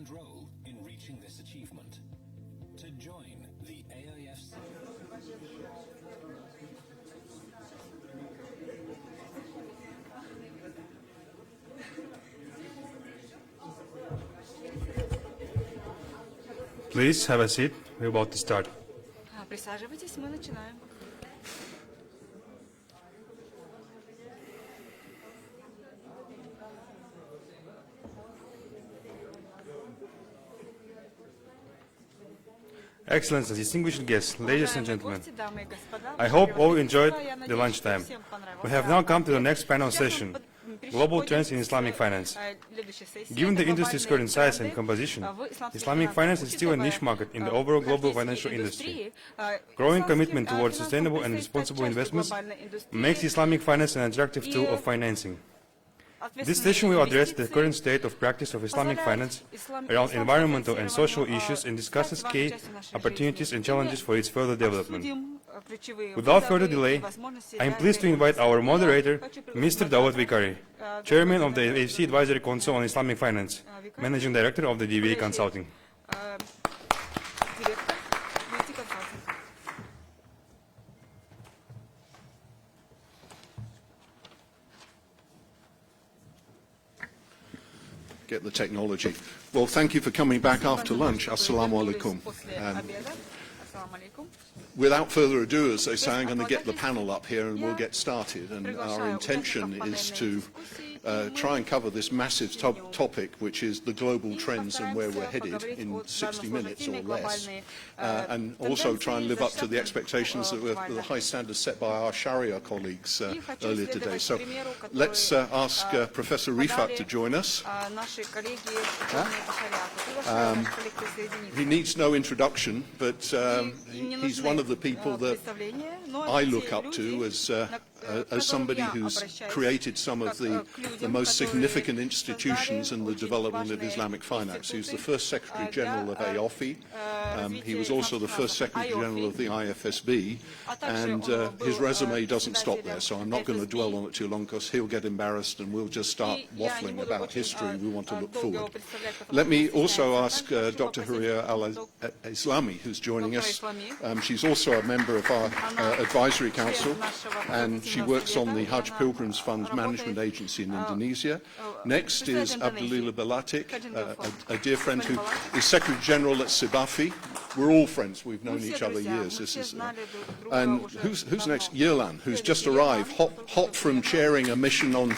significant role in reaching this achievement. To join the AIFC... Please have a seat. We're about to start. Присаживайтесь, мы начинаем. Excellencies, distinguished guests, ladies and gentlemen, I hope all enjoyed the lunchtime. We have now come to the next panel session, Global Trends in Islamic Finance. Given the industry's current size and composition, Islamic finance is still a niche market in the overall global financial industry. Growing commitment towards sustainable and responsible investments makes Islamic finance an attractive tool of financing. This session will address the current state of practice of Islamic finance around environmental and social issues and discusses key opportunities and challenges for its further development. Without further delay, I am pleased to invite our moderator, Mr. Dawood Vikari, Chairman of the AFD Advisory Council on Islamic Finance, Managing Director of the DVA Consulting. Get the technology. Well, thank you for coming back after lunch. Assalamu alaikum. Without further ado, as they say, I'm going to get the panel up here and we'll get started. And our intention is to try and cover this massive topic, which is the global trends and where we're headed in 60 minutes or less. And also try and live up to the expectations that were the high standards set by our Sharia colleagues earlier today. So let's ask Professor Rifat to join us. He needs no introduction, but he's one of the people that I look up to as somebody who's created some of the most significant institutions in the development of Islamic finance. He was the first Secretary General of AFD. He was also the first Secretary General of the IFSB, and his resume doesn't stop there, so I'm not going to dwell on it too long because he'll get embarrassed and we'll just start waffling about history. We want to look forward. Let me also ask Dr. Huria al-Islami, who's joining us. She's also a member of our Advisory Council, and she works on the Hajj Pilgrims Fund Management Agency in Indonesia. Next is Abdulila Belatik, a dear friend who is Secretary General at Sibafi. We're all friends. We've known each other years. And who's next? Yerlan, who's just arrived, hot from chairing a mission on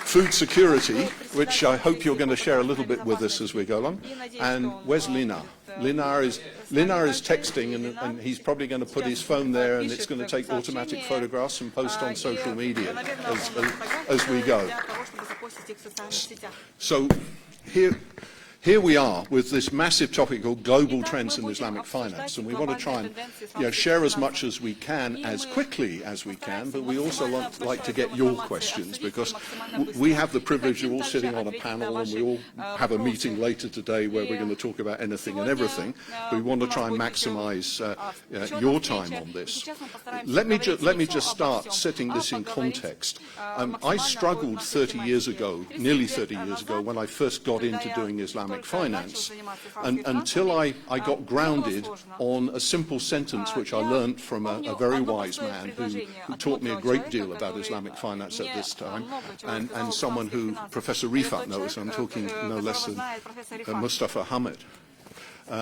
food security, which I hope you're going to share a little bit with us as we go along. And where's Linar? Linar is texting, and he's probably going to put his phone there, and it's going to take automatic photographs and post on social media as we go. So here we are with this massive topic called global trends in Islamic finance, and we want to try and share as much as we can, as quickly as we can, but we also like to get your questions, because we have the privilege of all sitting on a panel, and we all have a meeting later today where we're going to talk about anything and everything. But we want to try and maximize your time on this. Let me just start setting this in context. I struggled 30 years ago, nearly 30 years ago, when I first got into doing Islamic finance, and until I got grounded on a simple sentence which I learned from a very wise man who taught me a great deal about Islamic finance at this time, and someone who Professor Rifat knows. I'm talking no less than Mustafa Hamid.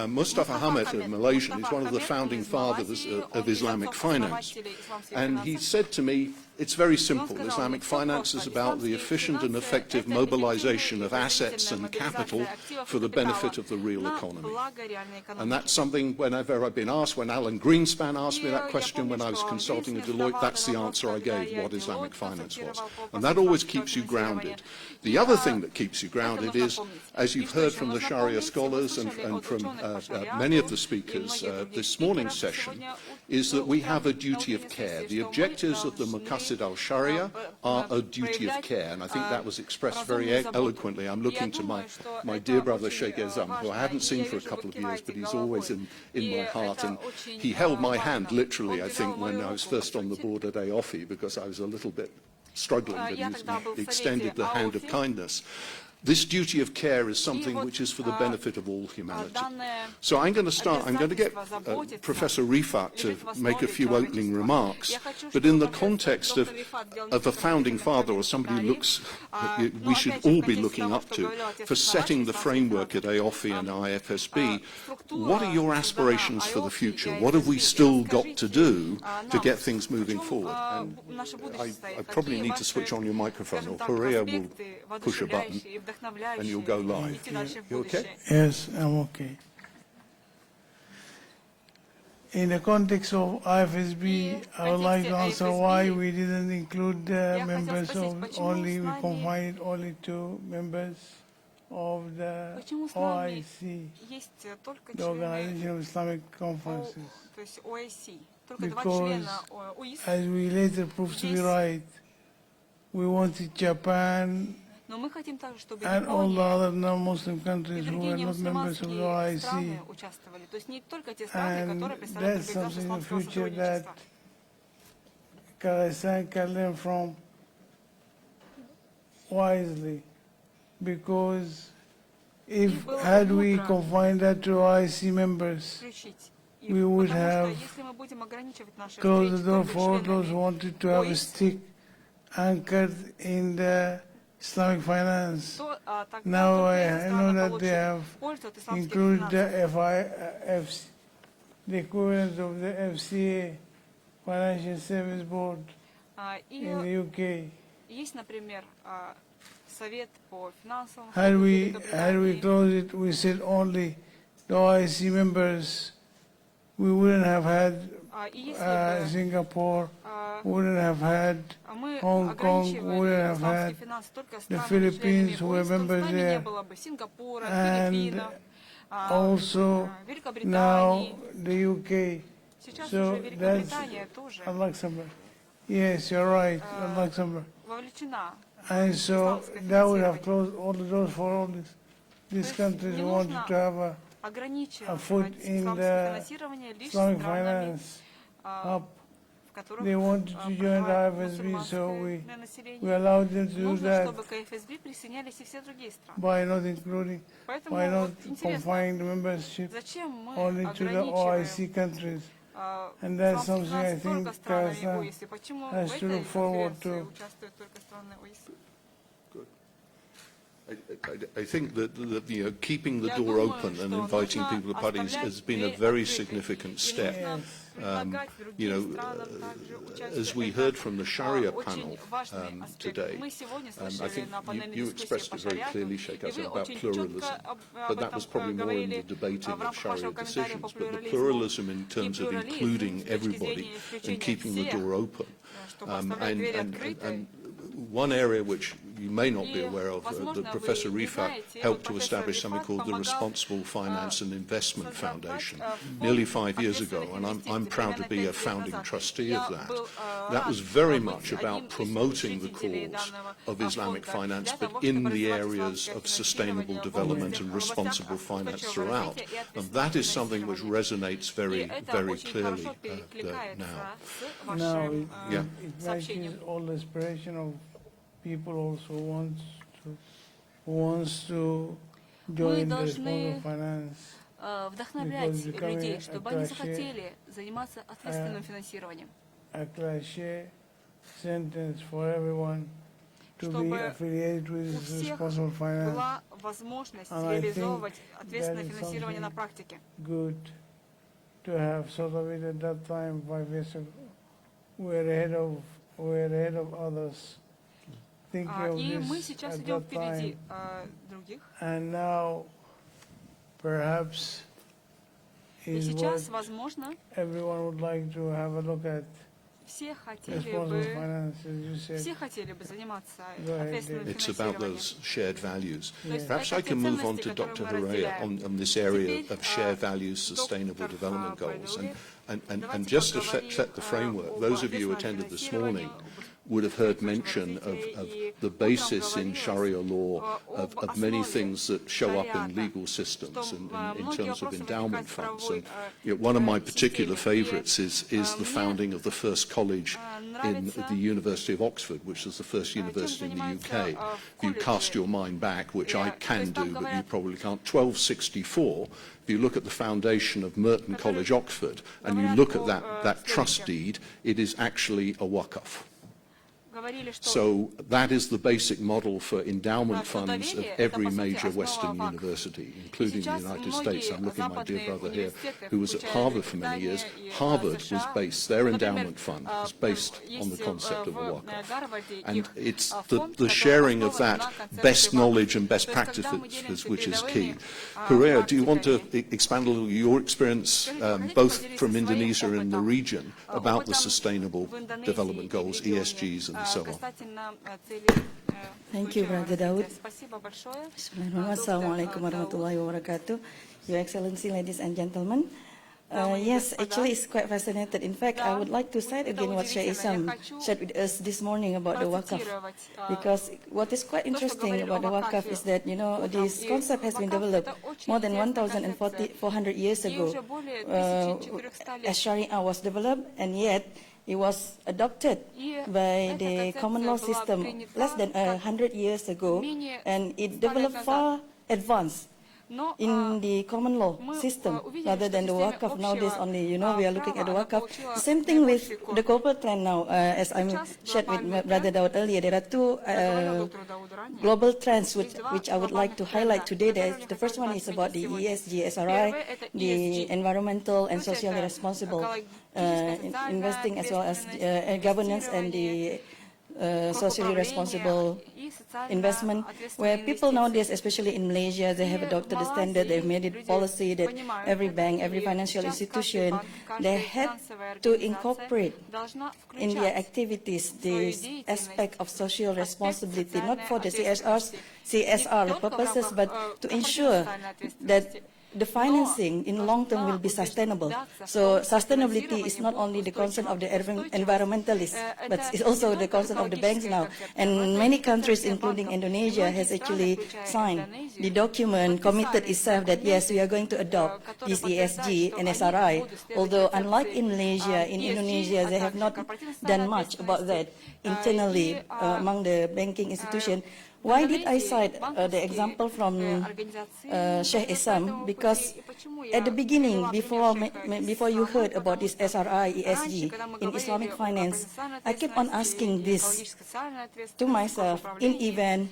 Mustafa Hamid, a Malaysian, is one of the founding fathers of Islamic finance. And he said to me, it's very simple. Islamic finance is about the efficient and effective mobilization of assets and capital for the benefit of the real economy. And that's something, whenever I've been asked, when Alan Greenspan asked me that question when I was consulting at Deloitte, that's the answer I gave, what Islamic finance was. And that always keeps you grounded. The other thing that keeps you grounded is, as you've heard from the Sharia scholars and from many of the speakers this morning's session, is that we have a duty of care. The objectives of the Maqasid al-Sharia are a duty of care, and I think that was expressed very eloquently. I'm looking to my dear brother Sheikh Ezam, who I haven't seen for a couple of years, but he's always in my heart, and he held my hand literally, I think, when I was first on the board at AOFI, because I was a little bit struggling, but he extended the hand of kindness. This duty of care is something which is for the benefit of all humanity. So I'm going to get Professor Rifat to make a few opening remarks, but in the context of a founding father or somebody who we should all be looking up to for setting the framework at AOFI and IFSB, what are your aspirations for the future? What have we still got to do to get things moving forward? And I probably need to switch on your microphone, or Korea will push a button and you'll go live. You okay? Yes, I'm okay. In the context of IFSB, I would like to answer why we didn't include the members of we confined only to members of the OIC, the Organization of Islamic Conferences. Because, as we later proved to be right, we wanted Japan and all the other non-Muslim countries who are not members of the OIC. And that's something in the future that Kazakhstan can learn from wisely. Because had we confined that to OIC members, we would have closed the door for those who wanted to have a stick anchored in the Islamic finance. Now I know that they have included the the equivalent of the FCA, Financial Service Board, in the UK. Had we closed it, we said only the OIC members, we wouldn't have had Singapore, wouldn't have had Hong Kong, wouldn't have had the Philippines, who were members there, and also now the UK. So that's Luxembourg. Yes, you're right, Luxembourg. And so that would have closed all the doors for all these countries who wanted to have a foot in the Islamic finance up. They wanted to join the IFSB, so we allowed them to do that by not including, by not confining the membership only to the OIC countries. And that's something I think Kazakhstan has to look forward to. I think that keeping the door open and inviting people to parties has been a very significant step. As we heard from the Sharia panel today, I think you expressed it very clearly, Sheikh Hassan, about pluralism, but that was probably more in the debating of Sharia decisions. But the pluralism in terms of including everybody and keeping the door open, and one area which you may not be aware of, that Professor Rifat helped to establish something called the Responsible Finance and Investment Foundation nearly 5 years ago, and I'm proud to be a founding trustee of that. That was very much about promoting the cause of Islamic finance, but in the areas of sustainable development and responsible finance throughout. And that is something which resonates very, very clearly now. Now, it matches all the aspiration of people also wants to join the responsible finance. Вдохновлять людей, чтобы они захотели заниматься ответственным финансированием. A cliché sentence for everyone to be affiliated with responsible finance. Была возможность реализовывать ответственное финансирование на практике. Good to have sort of it at that time, 5 years ago. We're ahead of others. И мы сейчас идем впереди других. And now, perhaps, is what everyone would like to have a look at. Все хотели бы заниматься ответственным финансированием. It's about those shared values. Perhaps I can move on to Dr. Horea on this area of shared values, sustainable development goals. And just to set the framework, those of you who attended this morning would have heard mention of the basis in Sharia law of many things that show up in legal systems in terms of endowment funds. And one of my particular favourites is the founding of the first college in the University of Oxford, which was the first university in the UK. If you cast your mind back, which I can do, but you probably can't, 1264, if you look at the foundation of Merton College, Oxford, and you look at that trust deed, it is actually a waqf. So that is the basic model for endowment funds of every major Western university, including the United States. I'm looking at my dear brother here, who was at Harvard for many years. Harvard was based, their endowment fund was based on the concept of a waqf. And it's the sharing of that best knowledge and best practices which is key. Horea, do you want to expand a little your experience, both from Indonesia and the region, about the Sustainable Development Goals, ESGs, and so on? Thank you, Brother Daud. Assalamualaikum warahmatullahi wabarakatuh. Your Excellency, ladies and gentlemen. Yes, actually it's quite fascinating. In fact, I would like to cite again what Sheikh Isam shared with us this morning about the Waqf. Because what is quite interesting about the Waqf is that, you know, this concept has been developed more than 1,400 years ago. As Sharia was developed, and yet it was adopted by the common law system less than 100 years ago, and it developed far advanced in the common law system rather than the Waqf. Nowadays only, you know, we are looking at the Waqf. Same thing with the global trend now. As I shared with Brother Daud earlier, there are two global trends which I would like to highlight today. The first one is about the ESG, SRI, the environmental and socially responsible investing, as well as governance and the socially responsible investment, where people nowadays, especially in Malaysia, they have adopted the standard, they've made it policy that every bank, every financial institution, they had to incorporate in their activities this aspect of social responsibility, not for the CSR purposes, but to ensure that the financing in long term will be sustainable. So sustainability is not only the concern of the environmentalists, but it's also the concern of the banks now. And many countries, including Indonesia, has actually signed the document, committed itself that yes, we are going to adopt this ESG and SRI. Although unlike in Malaysia, in Indonesia, they have not done much about that internally among the banking institution. Why did I cite the example from Sheikh Isam? Because at the beginning, before you heard about this SRI, ESG in Islamic finance, I kept on asking this to myself in event,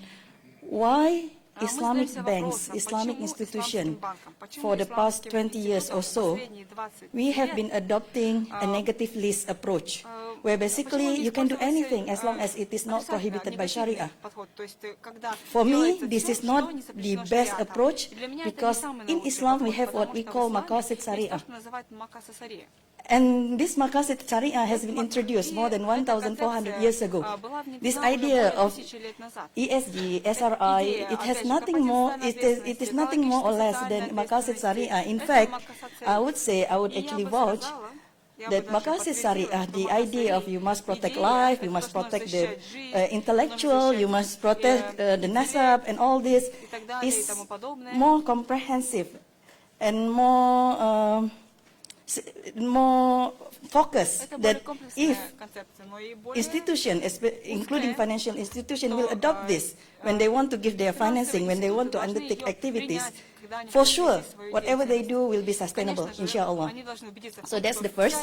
why Islamic banks, Islamic institutions, for the past 20 years or so, we have been adopting a negative list approach, where basically you can do anything as long as it is not prohibited by Sharia. For me, this is not the best approach, because in Islam we have what we call maqasid Sharia. And this maqasid Sharia has been introduced more than 1,400 years ago. This idea of ESG, SRI, it has nothing more. It is nothing more or less than maqasid Sharia. In fact, I would actually vouch that maqasid Sharia, the idea of you must protect life, you must protect the intellectual, you must protect the nasab, and all this is more comprehensive and more focus, that if institutions, including financial institutions, will adopt this when they want to give their financing, when they want to undertake activities, for sure, whatever they do will be sustainable, inshallah. So that's the first.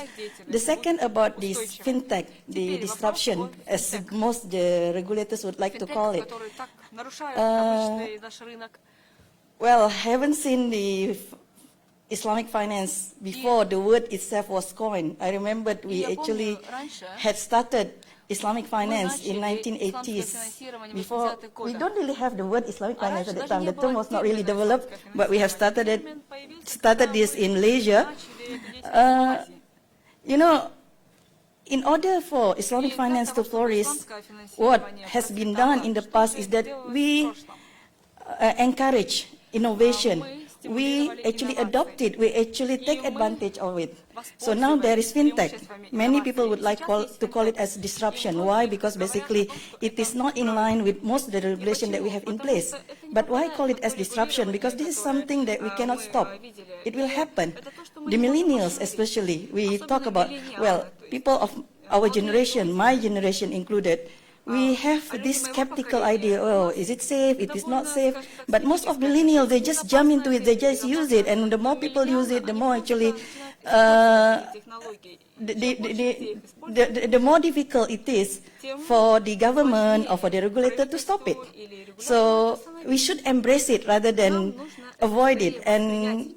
The second, about this fintech, the disruption, as most the regulators would like to call it. Well, I haven't seen the Islamic finance before the word itself was coined. I remember we actually had started Islamic finance in 1980s. Before, we don't really have the word Islamic finance at that time. The term was not really developed, but we have started this in Malaysia. You know, in order for Islamic finance to flourish, what has been done in the past is that we encourage innovation. we actually adopt it, we actually take advantage of it. So now there is fintech. Many people would like to call it as disruption. Why? Because basically it is not in line with most of the regulation that we have in place. But why call it as disruption? Because this is something that we cannot stop. It will happen. The millennials especially, we talk about, well, people of our generation, my generation included, we have this skeptical idea, oh, is it safe, it is not safe, but most of millennials, they just jump into it, they just use it, and the more people use it, the more actually, the more difficult it is for the government or for the regulator to stop it. So we should embrace it rather than avoid it. And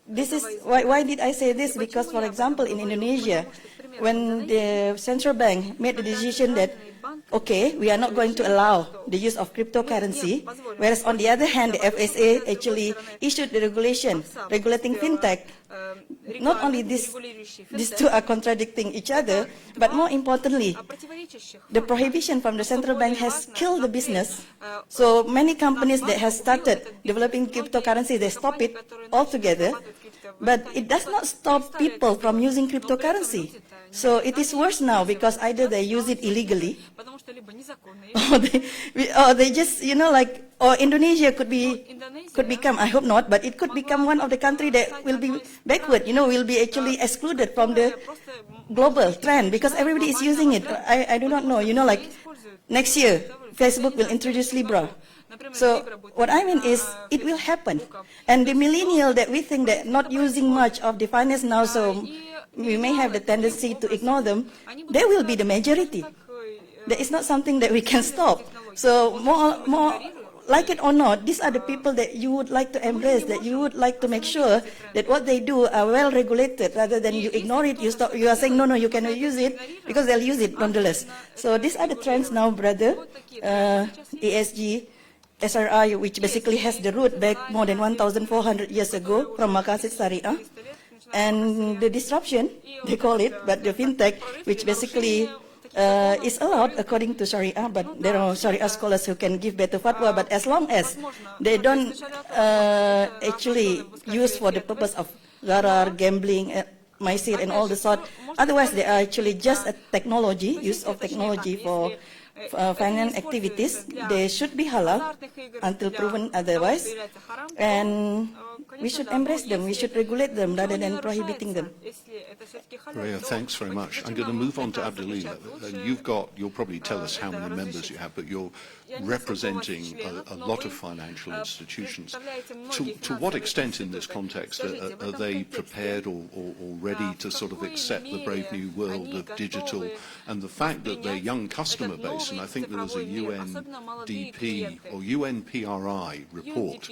this is, why did I say this? Because, for example, in Indonesia, when the central bank made the decision that, okay, we are not going to allow the use of cryptocurrency, whereas on the other hand, the FSA actually issued the regulation regulating fintech. Not only these two are contradicting each other, but more importantly, the prohibition from the central bank has killed the business. So many companies that have started developing cryptocurrency, they stop it altogether, but it does not stop people from using cryptocurrency. So it is worse now because either they use it illegally, or they just, you know, like, or Indonesia could become, I hope not, but it could become one of the countries that will be backward, you know, will be actually excluded from the global trend because everybody is using it. I do not know, you know, like next year, Facebook will introduce Libra. So what I mean is, it will happen. And the millennial that we think that not using much of the finance now, so we may have the tendency to ignore them, they will be the majority. That is not something that we can stop. So more, like it or not, these are the people that you would like to embrace, that you would like to make sure that what they do are well regulated, rather than you ignore it, you are saying, no, you cannot use it, because they'll use it nonetheless. So these are the trends now, brother. ESG, SRI, which basically has the root back more than 1,400 years ago from Maqasid Syariah. And the disruption, they call it, but the fintech, which basically is allowed according to Sharia, but there are Sharia scholars who can give better fatwa, but as long as they don't actually use for the purpose of gharar, gambling, maisir and all the sort, otherwise they are actually just a technology, use of technology for finance activities, they should be halal until proven otherwise, and we should embrace them, we should regulate them rather than prohibiting them. Maria, thanks very much. I'm going to move on to Abdulila. You'll probably tell us how many members you have, but you're representing a lot of financial institutions. To what extent in this context are they prepared or ready to sort of accept the brave new world of digital and the fact that their young customer base, and I think there was a UNDP or UNPRI report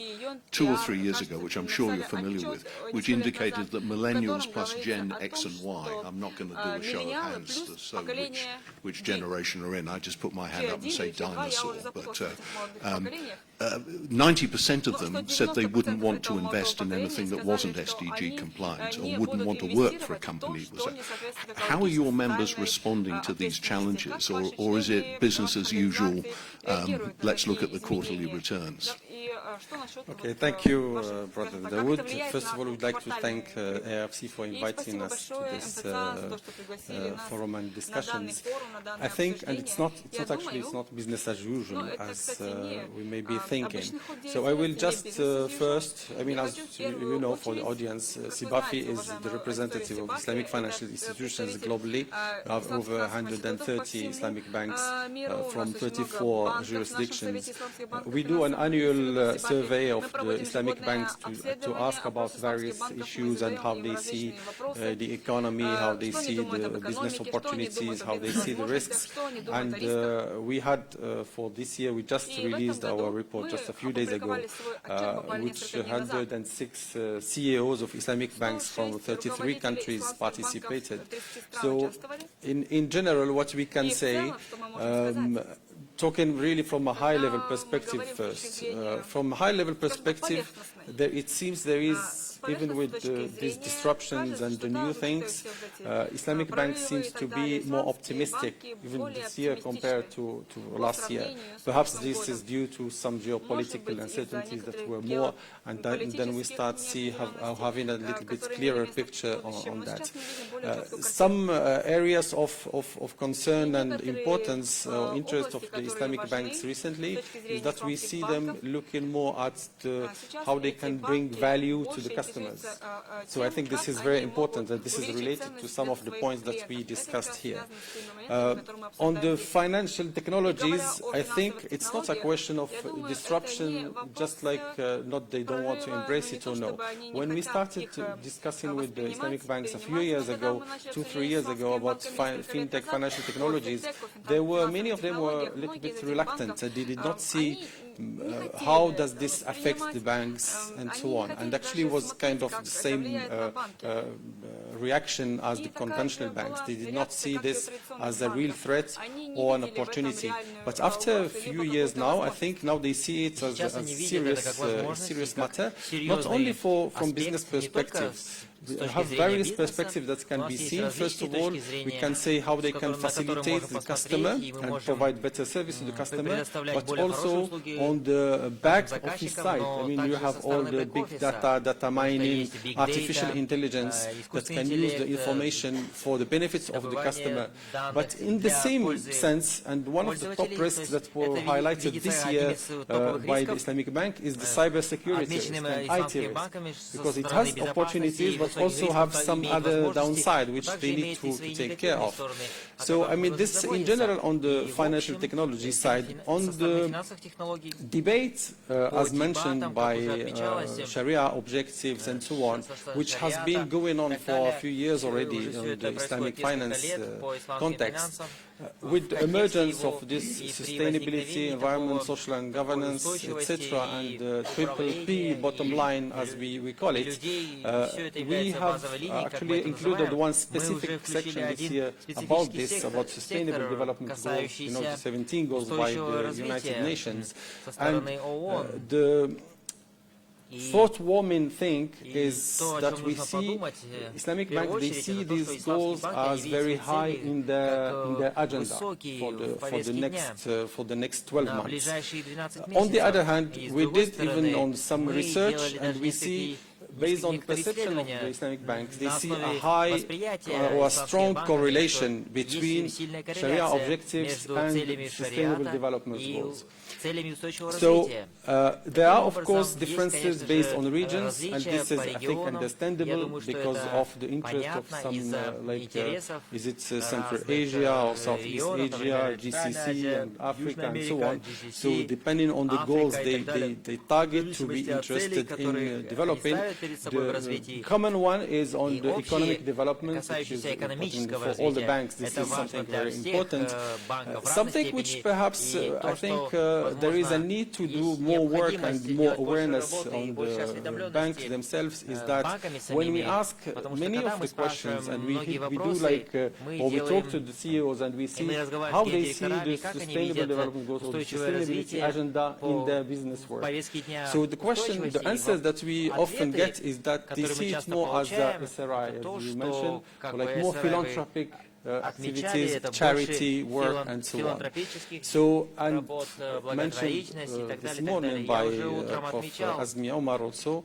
2 or 3 years ago, which I'm sure you're familiar with, which indicated that millennials plus Gen X and Y, I'm not going to do a show of hands to say which generation are in, I just put my hand up and say dinosaur, but 90% of them said they wouldn't want to invest in anything that wasn't SDG compliant or wouldn't want to work for a company. How are your members responding to these challenges, or is it business as usual, let's look at the quarterly returns? Okay, thank you, Brother Dawood. First of all, we'd like to thank AFC for inviting us to this forum and discussions. I think, and it's not business as usual as we may be thinking. So I will just first, I mean, as you know, for the audience, Sibafi is the representative of Islamic financial institutions globally. We have over 130 Islamic banks from 34 jurisdictions. We do an annual survey of the Islamic banks to ask about various issues and how they see the economy, how they see the business opportunities, how they see the risks. And we had, for this year, we just released our report just a few days ago, which 106 CEOs of Islamic banks from 33 countries participated. So in general, what we can say, talking really from a high-level perspective first. From a high-level perspective, it seems there is even with these disruptions and the new things, Islamic Bank seems to be more optimistic even this year compared to last year. Perhaps this is due to some geopolitical uncertainties that were more, and then we start having a little bit clearer picture on that. Some areas of concern and importance or interest of the Islamic banks recently is that we see them looking more at how they can bring value to the customers. So I think this is very important, and this is related to some of the points that we discussed here. On the financial technologies, I think it's not a question of disruption, just like not they don't want to embrace it or no. When we started discussing with the Islamic banks a few years ago, 2-3 years ago, about fintech financial technologies, many of them were a little bit reluctant. They did not see how does this affect the banks and so on. And actually it was kind of the same reaction as the conventional banks. They did not see this as a real threat or an opportunity. But after a few years now, I think now they see it as a serious matter, not only from business perspectives. We have various perspectives that can be seen. First of all, we can say how they can facilitate the customer and provide better service to the customer, but also on the back office side. I mean, you have all the big data mining, artificial intelligence that can use the information for the benefits of the customer. But in the same sense, and one of the top risks that were highlighted this year by the Islamic Bank is the cybersecurity risk and IT risk, because it has opportunities, but also have some other downside which they need to take care of. So, I mean, this in general on the financial technology side. On the debate, as mentioned by Sharia objectives and so on, which has been going on for a few years already in the Islamic finance context, with the emergence of this sustainability, environment, social and governance, etc., and triple P bottom line, as we call it, we have actually included one specific section this year about this, about sustainable development goals, you know, the 17 goals by the United Nations. And the thought-warming thing is that we see Islamic Bank, they see these goals as very high in their agenda for the next 12 months. On the other hand, we did even on some research, and we see, based on perception of the Islamic banks, they see a high or a strong correlation between Sharia objectives and sustainable development goals. So there are, of course, differences based on regions, and this is, I think, understandable because of the interest of some, is it Central Asia or Southeast Asia, GCC, and Africa, and so on. So depending on the goals they target to be interested in developing, the common one is on the economic development, which is important for all the banks. This is something very important. Something which perhaps I think there is a need to do more work and more awareness on the banks themselves is that when we ask many of the questions, and we do like, or we talk to the CEOs and we see how they see the sustainable development goals or the sustainability agenda in their business work. So the answers that we often get is that they see it more as a SRI, as you mentioned, or like more philanthropic activities, charity work, and so on. So, and mentioned this morning by Prof. Azmi Omar also,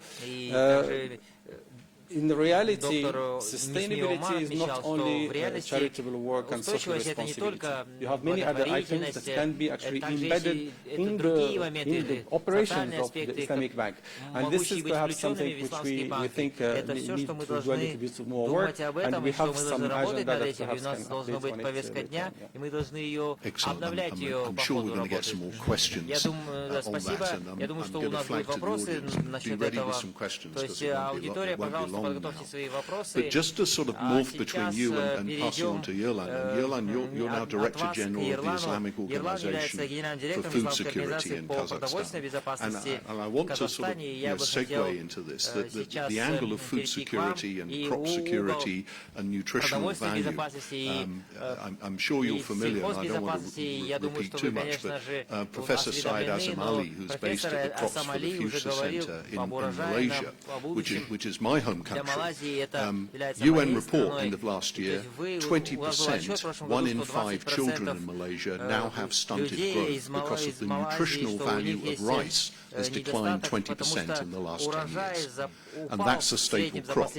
in reality, sustainability is not only charitable work and social responsibility. You have many other items that can be actually embedded in the operations of the Islamic Bank. And this is perhaps something which we think need to do a little bit more work, and we have some agenda that perhaps can update on it. Excellent. I'm sure we're going to get some more questions on that, and I'm going to flag to the audience, be ready with some questions, because it won't be long long now. But just to sort of morph between you and pass you on to Yerlan, and Yerlan, you're now Director General of the Islamic Organization for Food Security in Kazakhstan. And I want to sort of segue into this, that the angle of food security and crop security and nutritional value. I'm sure you're familiar, and I don't want to repeat too much, but Professor Saeed Azam Ali, who's based at the Crops for the Future Center in Malaysia, which is my home country, UN report end of last year, 20%, 1 in 5 children in Malaysia now have stunted growth because of the nutritional value of rice has declined 20% in the last 10 years. And that's a staple crop.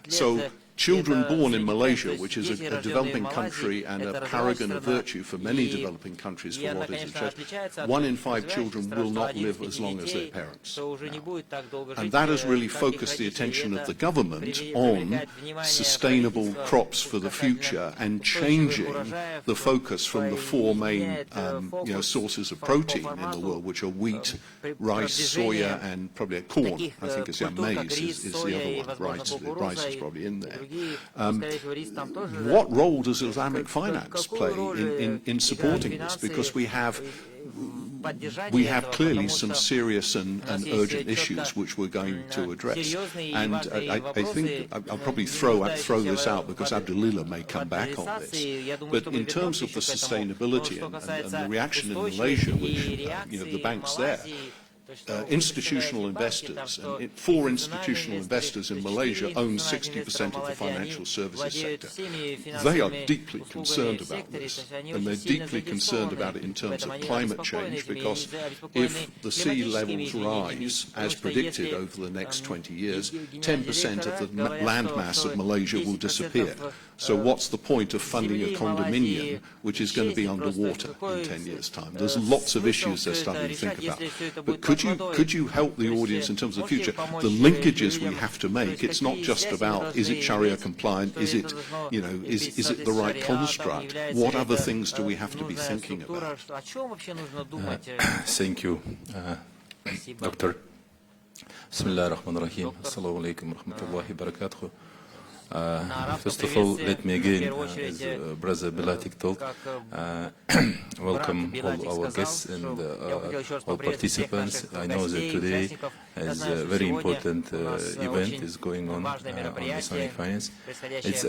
So children born in Malaysia, which is a developing country and a paragon of virtue for many developing countries for what is achieved, 1 in 5 children will not live as long as their parents now. And that has really focused the attention of the government on sustainable crops for the future and changing the focus from the 4 main sources of protein in the world, which are wheat, rice, soya, and probably corn. I think it's maize is the other one. Rice is probably in there. What role does Islamic finance play in supporting this? Because we have clearly some serious and urgent issues which we're going to address. And I think I'll probably throw this out because Abdulillah may come back on this. But in terms of the sustainability and the reaction in Malaysia, which the banks there, institutional investors, and 4 institutional investors in Malaysia own 60% of the financial services sector. They are deeply concerned about this, and they're deeply concerned about it in terms of climate change, because if the sea levels rise, as predicted over the next 20 years, 10% of the land mass of Malaysia will disappear. So what's the point of funding a condominium which is going to be underwater in 10 years' time? There's lots of issues they're starting to think about. But could you help the audience in terms of the future? The linkages we have to make, it's not just about is it Sharia compliant, is it the right construct? What other things do we have to be thinking about? Thank you, Doctor. Bismillah ar-Rahman ar-Rahim. Assalamu alaikum wa rahmatullahi wa barakatuh. First of all, let me again, as Brother Bilatik told, welcome all our guests and all participants. I know that today is a very important event is going on Islamic finance. It's,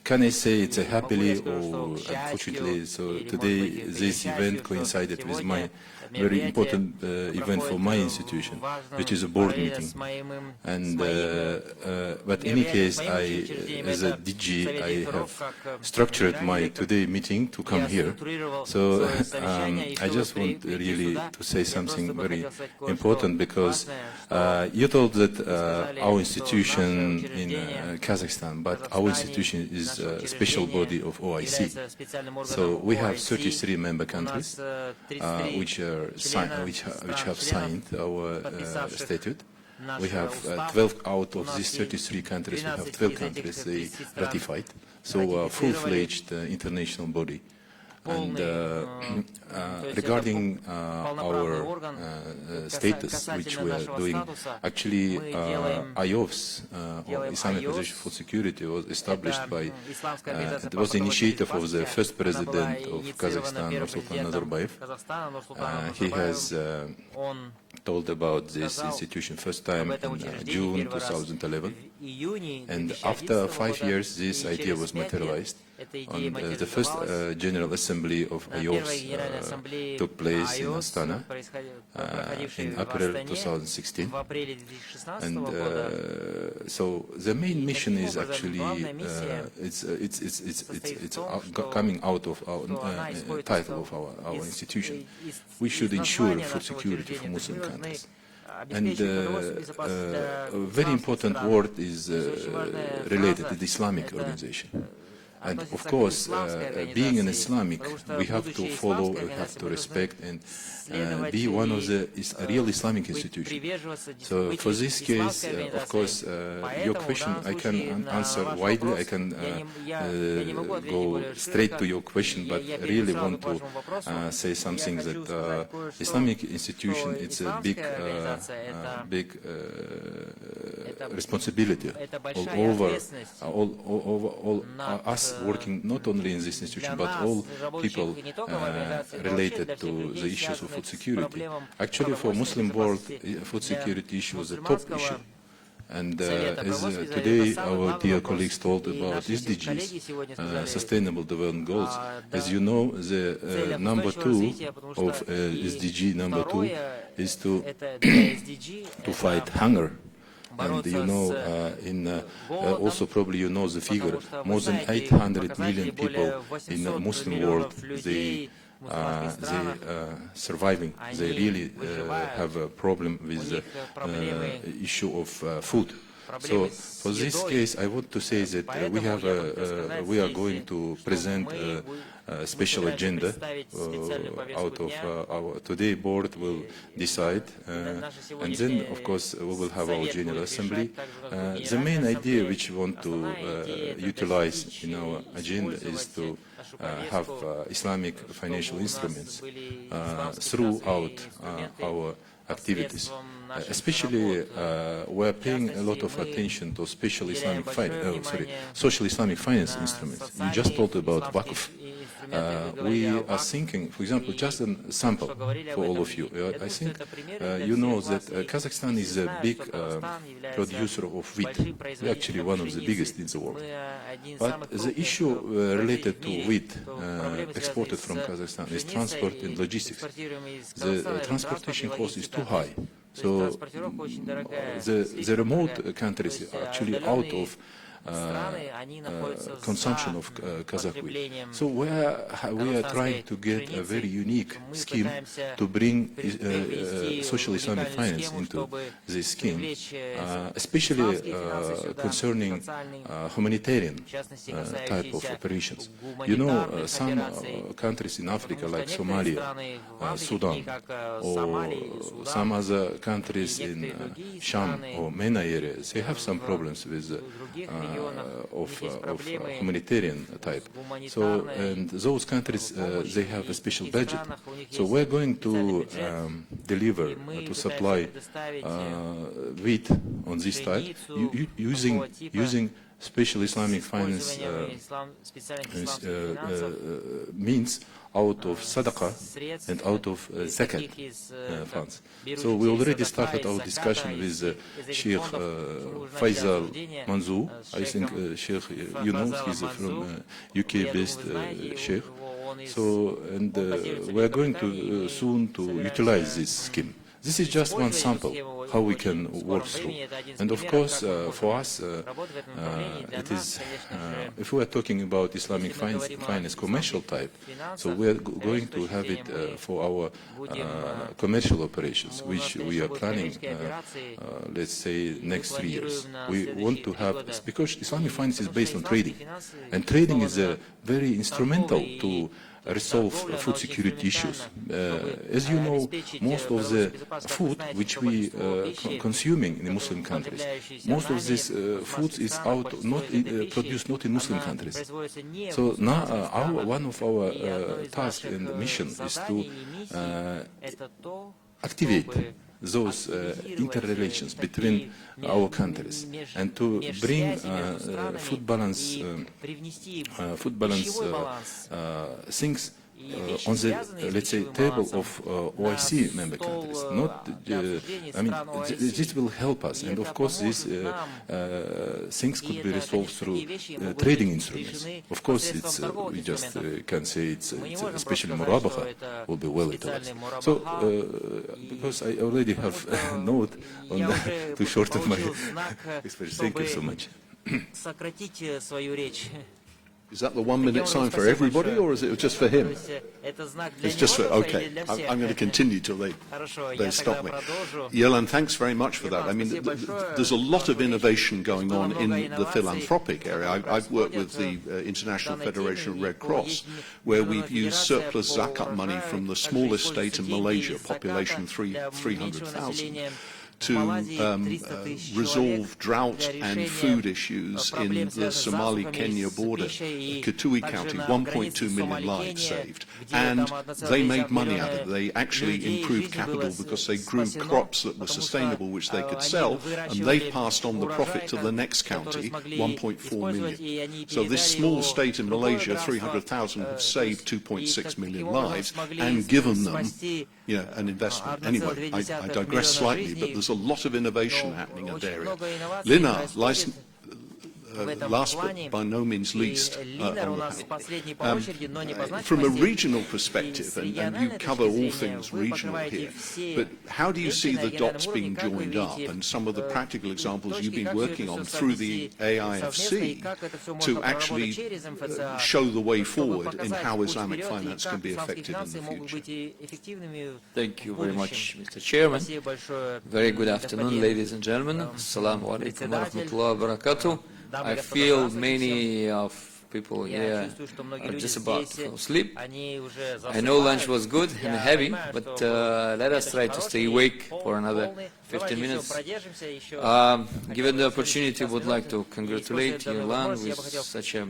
can I say it's a happily or unfortunately, so today this event coincided with my very important event for my institution, which is a board meeting. And but in any case, as a DG, I have structured my today meeting to come here. So I just want really to say something very important, because you told that our institution in Kazakhstan, but our institution is a special body of OIC. So we have 33 member countries which have signed our statute. We have 12 out of these 33 countries. We have 12 countries they ratified. So a full-fledged international body. And regarding our status, which we are doing, actually IOFS, or Islamic Organization for Security, was established by, it was the initiative of the first president of Kazakhstan, Nursultan Nazarbayev. He has told about this institution first time in June 2011. And after 5 years, this idea was materialized. On the first General Assembly of IOFS took place in Astana in April 2016. And so the main mission is actually it's coming out of our title of our institution. We should ensure food security for Muslim countries. And a very important word is related to the Islamic organization. And of course, being an Islamic, we have to follow, we have to respect and be one of the real Islamic institutions. So for this case, of course, your question I can answer widely. I can go straight to your question, but I really want to say something that Islamic institution, it's a big responsibility all us working not only in this institution, but all people related to the issues of food security. Actually, for Muslim world, food security issue is a top issue. And as today our dear colleagues told about SDGs, Sustainable Development Goals, as you know, the number 2 of SDG number 2 is to fight hunger. And you know, also probably you know the figure, more than 800 million people in the Muslim world, they surviving. They really have a problem with the issue of food. So for this case, I want to say that we are going to present a special agenda out of our today board will decide, and then of course we will have our General Assembly. The main idea which we want to utilize in our agenda is to have Islamic financial instruments throughout our activities. Especially, we are paying a lot of attention to special Islamic social Islamic finance instruments. You just talked about Waqf. We are thinking, for example, just a sample for all of you. I think you know that Kazakhstan is a big producer of wheat. We're actually one of the biggest in the world. But the issue related to wheat exported from Kazakhstan is transport and logistics. The transportation cost is too high. So the remote countries are actually out of consumption of Kazakh wheat. So we are trying to get a very unique scheme to bring social Islamic finance into this scheme, especially concerning humanitarian type of operations. You know, some countries in Africa like Somalia, Sudan, or some other countries in Sham or MENA areas, they have some problems with of humanitarian type. So, and those countries, they have a special budget. So we're going to deliver, to supply wheat on this type using special Islamic finance means out of sadaqah and out of zakat funds. So we already started our discussion with Sheikh Faisal Manzoor. I think Sheikh, you know, he's from UK-based Sheikh. So, and we are going to soon to utilize this scheme. This is just one sample how we can work through. And of course, for us, it is, if we are talking about Islamic finance commercial type, so we are going to have it for our commercial operations, which we are planning, let's say, next 3 years. We want to have, because Islamic finance is based on trading, and trading is very instrumental to resolve food security issues. As you know, most of the food which we consuming in the Muslim countries, most of this food is produced not in Muslim countries. So now one of our tasks and mission is to activate those interrelations between our countries and to bring food balance things on the, let's say, table of OIC member countries. Not, I mean, this will help us, and of course, these things could be resolved through trading instruments. Of course, it's we just can say it's especially Murabaha will be well utilized. So, because I already have a note on to shorten my experience. Thank you so much. Is that the 1 minute sign for everybody, or is it just for him? It's just for, okay. I'm going to continue till they stop me. Yelan, thanks very much for that. I mean, there's a lot of innovation going on in the philanthropic area. I've worked with the International Federation of Red Cross, where we've used surplus zakat money from the smallest state in Malaysia, population 300,000, to resolve drought and food issues in the Somali-Kenya border, Kitui County, 1.2 million lives saved. And they made money out of it. They actually improved capital because they grew crops that were sustainable, which they could sell, and they passed on the profit to the next county, 1.4 million. So this small state in Malaysia, 300,000, have saved 2.6 million lives and given them an investment. Anyway, I digress slightly, but there's a lot of innovation happening in that area. Lina, last but by no means least, from a regional perspective, and you cover all things regional here, but how do you see the dots being joined up and some of the practical examples you've been working on through the AIFC to actually show the way forward in how Islamic finance can be effective in the future? Thank you very much, Mr. Chairman. Very good afternoon, ladies and gentlemen. Assalamu alaikum wa rahmatullahi wa barakatuh. I feel many of people here are just about to fall asleep. I know lunch was good and heavy, but let us try to stay awake for another 15 minutes. Given the opportunity, I would like to congratulate Yelan with such an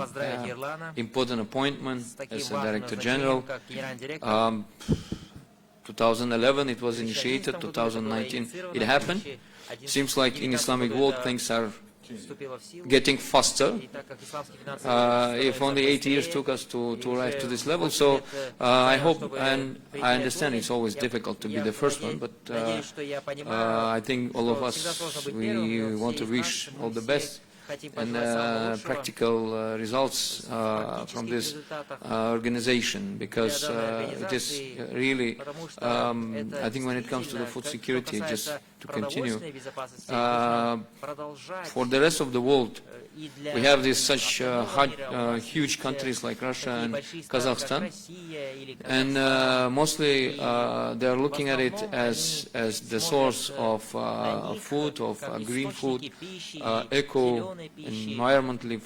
important appointment as a Director General. 2011 it was initiated, 2019 it happened. Seems like in Islamic world things are getting faster. If only 8 years took us to arrive to this level, so I hope, and I understand it's always difficult to be the first one, but I think all of us, we want to wish all the best and practical results from this organization, because it is really, I think when it comes to the food security, just to continue, for the rest of the world, we have these such huge countries like Russia and Kazakhstan, and mostly they are looking at it as the source of food, of green food, eco, environmentally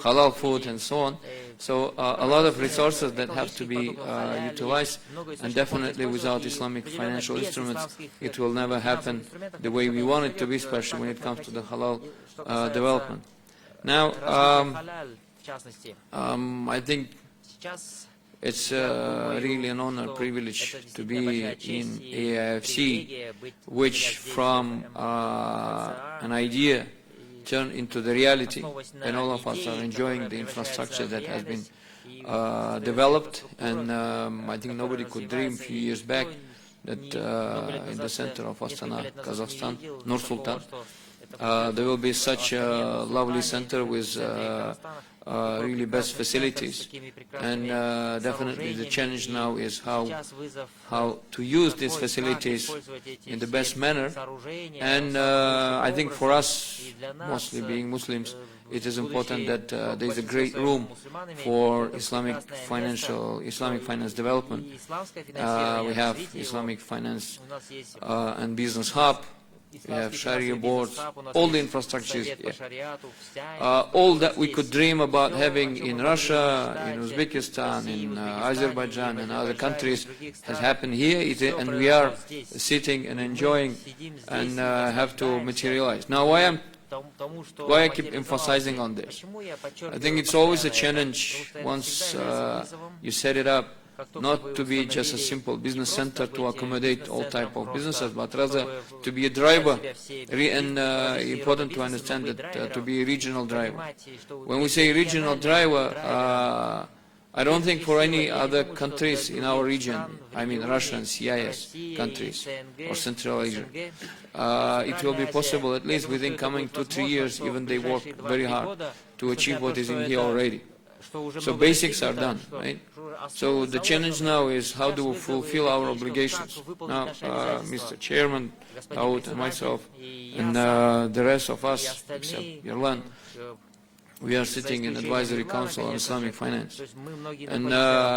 halal food, and so on. So a lot of resources that have to be utilized, and definitely without Islamic financial instruments, it will never happen the way we want it to be, especially when it comes to the halal development. Now, I think it's really an honor, privilege to be in AIFC, which from an idea turned into the reality, and all of us are enjoying the infrastructure that has been developed, and I think nobody could dream a few years back that in the center of Astana, Kazakhstan, Nur Sultan, there will be such a lovely center with really best facilities, and definitely the challenge now is how to use these facilities in the best manner. And I think for us, mostly being Muslims, it is important that there is a great room for Islamic finance development. We have Islamic finance and business hub. We have Sharia boards, all the infrastructures, all that we could dream about having in Russia, in Uzbekistan, in Azerbaijan and other countries has happened here, and we are sitting and enjoying and have to materialize. Now, why I keep emphasizing on this? I think it's always a challenge once you set it up, not to be just a simple business center to accommodate all type of businesses, but rather to be a driver, and important to understand that to be a regional driver. When we say regional driver, I don't think for any other countries in our region, I mean Russia and CIS countries or Central Asia, it will be possible, at least within coming 2-3 years, even they work very hard to achieve what is in here already. So basics are done, right? So the challenge now is how do we fulfill our obligations. Now, Mr. Chairman, Daud and myself, and the rest of us, except Yelan, we are sitting in Advisory Council on Islamic Finance. And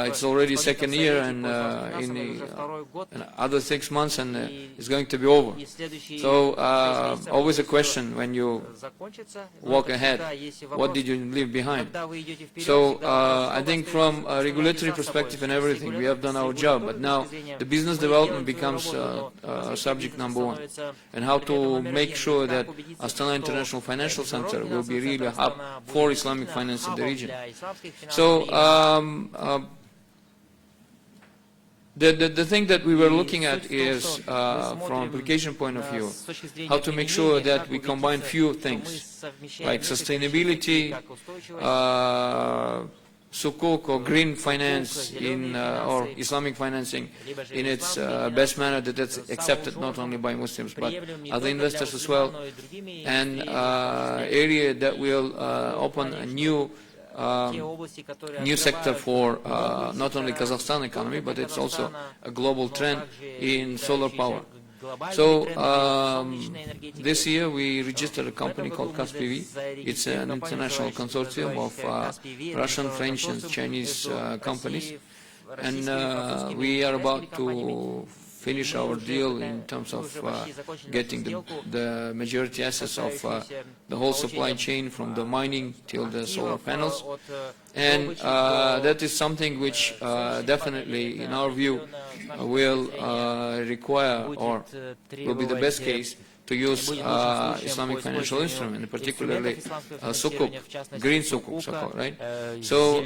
it's already second year, and in other 6 months, and it's going to be over. So always a question when you walk ahead, what did you leave behind? So I think from a regulatory perspective and everything, we have done our job, but now the business development becomes subject number one, and how to make sure that Astana International Financial Center will be really a hub for Islamic finance in the region. So the thing that we were looking at is, from application point of view, how to make sure that we combine few things, like sustainability, sukuk or green finance or Islamic financing in its best manner that it's accepted not only by Muslims but other investors as well, and area that will open a new sector for not only Kazakhstan economy, but it's also a global trend in solar power. So this year we registered a company called KazPV. It's an international consortium of Russian, French and Chinese companies, and we are about to finish our deal in terms of getting the majority assets of the whole supply chain from the mining till the solar panels, and that is something which definitely in our view will require, or will be the best case, to use Islamic financial instrument, particularly sukuk, green sukuk, so-called, right? So,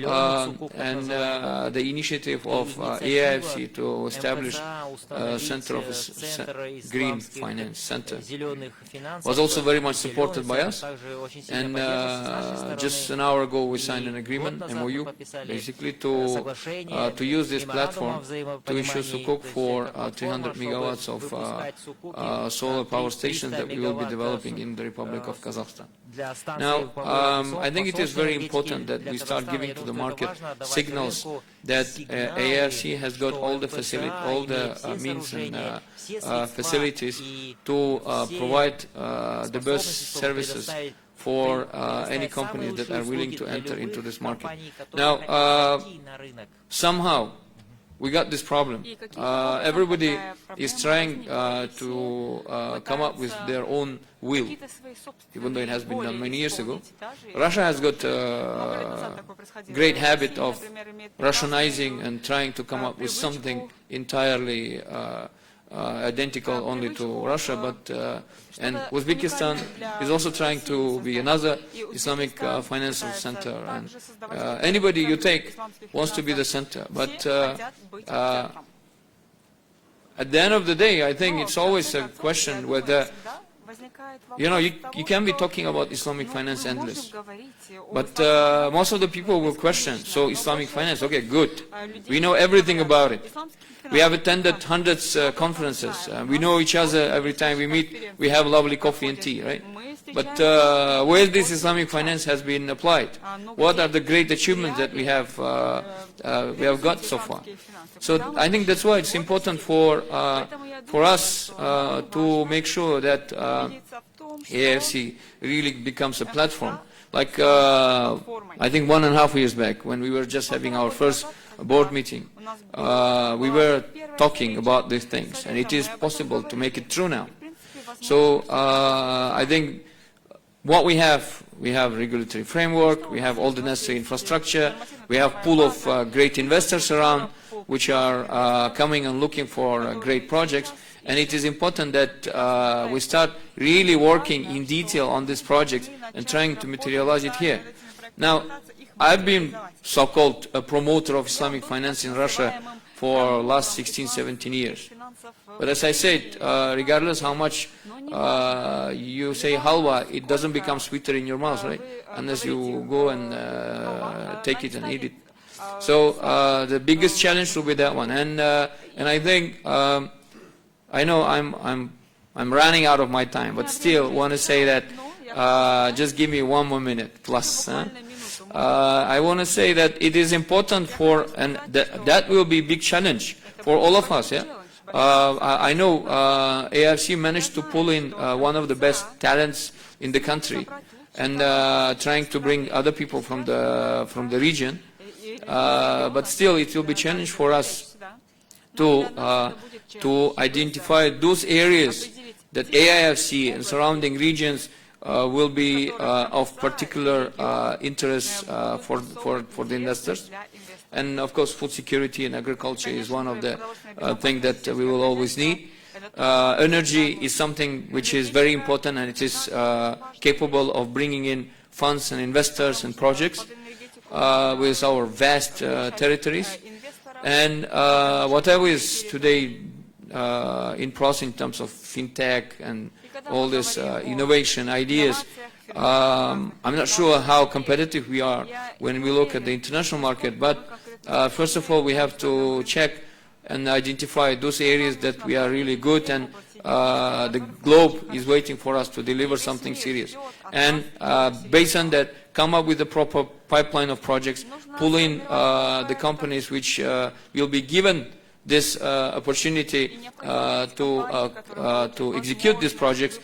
and the initiative of AIFC to establish a center of green finance center was also very much supported by us. And just an hour ago we signed an agreement, MOU, basically to use this platform to issue sukuk for 300 megawatts of solar power stations that we will be developing in the Republic of Kazakhstan. Now, I think it is very important that we start giving to the market signals that ARC has got all the means and facilities to provide the best services for any companies that are willing to enter into this market. Now, somehow we got this problem. Everybody is trying to come up with their own will, even though it has been done many years ago. Russia has got a great habit of Russianizing and trying to come up with something entirely identical only to Russia, but and Uzbekistan is also trying to be another Islamic financial center, and anybody you take wants to be the center, but at the end of the day, I think it's always a question whether, you know, you can be talking about Islamic finance endless, but most of the people will question, so Islamic finance, okay, good, we know everything about it. We have attended hundreds of conferences. We know each other every time we meet. We have lovely coffee and tea, right? But where this Islamic finance has been applied? What are the great achievements that we have got so far? So I think that's why it's important for us to make sure that AFC really becomes a platform. Like I think 1.5 years back, when we were just having our first board meeting, we were talking about these things, and it is possible to make it true now. So I think what we have regulatory framework, we have all the necessary infrastructure, we have pool of great investors around which are coming and looking for great projects, and it is important that we start really working in detail on this project and trying to materialize it here. Now, I've been so-called a promoter of Islamic finance in Russia for the last 16, 17 years. But as I said, regardless how much you say halwa, it doesn't become sweeter in your mouth, right? Unless you go and take it and eat it. So the biggest challenge will be that one. And I think, I know I'm running out of my time, but still want to say that just give me 1 more minute plus. I want to say that it is important for, and that will be a big challenge for all of us. Yeah, I know ARC managed to pull in one of the best talents in the country and trying to bring other people from the region. But still, it will be a challenge for us to identify those areas that AIFC and surrounding regions will be of particular interest for the investors. And of course, food security and agriculture is one of the things that we will always need. Energy is something which is very important, and it is capable of bringing in funds and investors and projects with our vast territories. And whatever is today in process in terms of fintech and all this innovation ideas, I'm not sure how competitive we are when we look at the international market, but first of all, we have to check and identify those areas that we are really good, and the globe is waiting for us to deliver something serious. And based on that, come up with a proper pipeline of projects, pull in the companies which will be given this opportunity to execute these projects,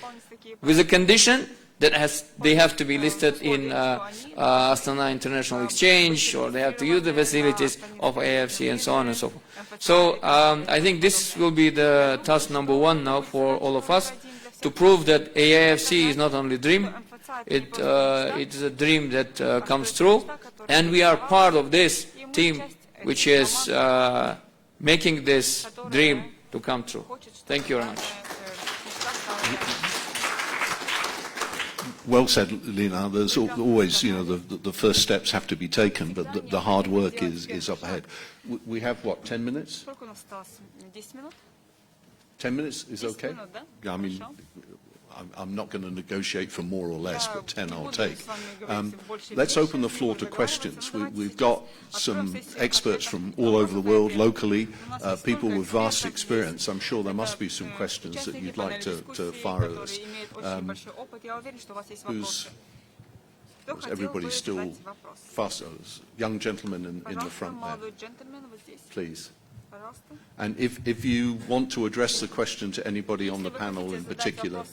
with a condition that they have to be listed in Astana International Exchange, or they have to use the facilities of AFC and so on and so forth. So I think this will be the task number one now for all of us, to prove that AIFC is not only a dream, it is a dream that comes true, and we are part of this team which is making this dream to come true. Thank you very much. Well said, Lina. There's always, the first steps have to be taken, but the hard work is up ahead. We have, what, 10 minutes? 10 minutes is okay? I mean, I'm not going to negotiate for more or less, but 10 I'll take. Let's open the floor to questions. We've got some experts from all over the world, locally, people with vast experience. I'm sure there must be some questions that you'd like to fire at us. Everybody's still fast. Young gentleman in the front there. Please. And if you want to address the question to anybody on the panel in particular.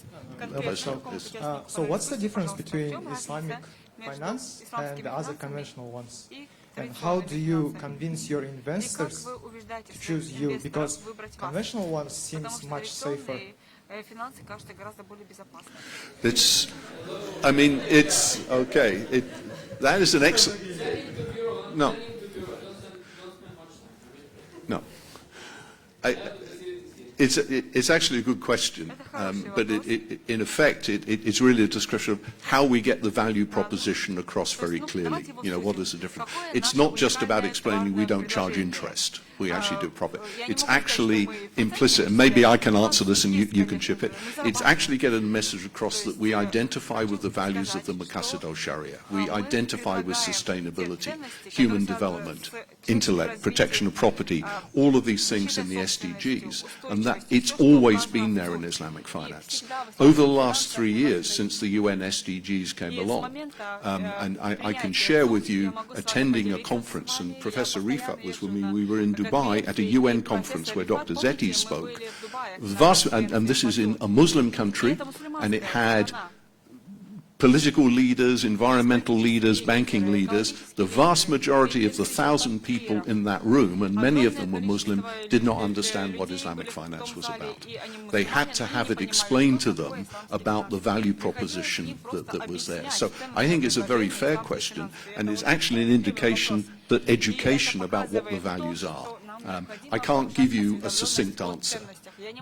So what's the difference between Islamic finance and the other conventional ones? And how do you convince your investors to choose you? Because conventional ones seems much safer. It's okay. That is an excellent. No. It's actually a good question, but in effect, it's really a description of how we get the value proposition across very clearly. What is the difference? It's not just about explaining we don't charge interest. We actually do profit. It's actually implicit, and maybe I can answer this and you can chip it. It's actually getting the message across that we identify with the values of the Maqasid al-Sharia. We identify with sustainability, human development, intellect, protection of property, all of these things in the SDGs, and that it's always been there in Islamic finance. Over the last 3 years, since the UN SDGs came along, and I can share with you attending a conference, and Professor Rifat was with me, we were in Dubai at a UN conference where Dr. Zeti spoke, and this is in a Muslim country, and it had political leaders, environmental leaders, banking leaders. The vast majority of the 1,000 people in that room, and many of them were Muslim, did not understand what Islamic finance was about. They had to have it explained to them about the value proposition that was there. So I think it's a very fair question, and it's actually an indication that education about what the values are. I can't give you a succinct answer,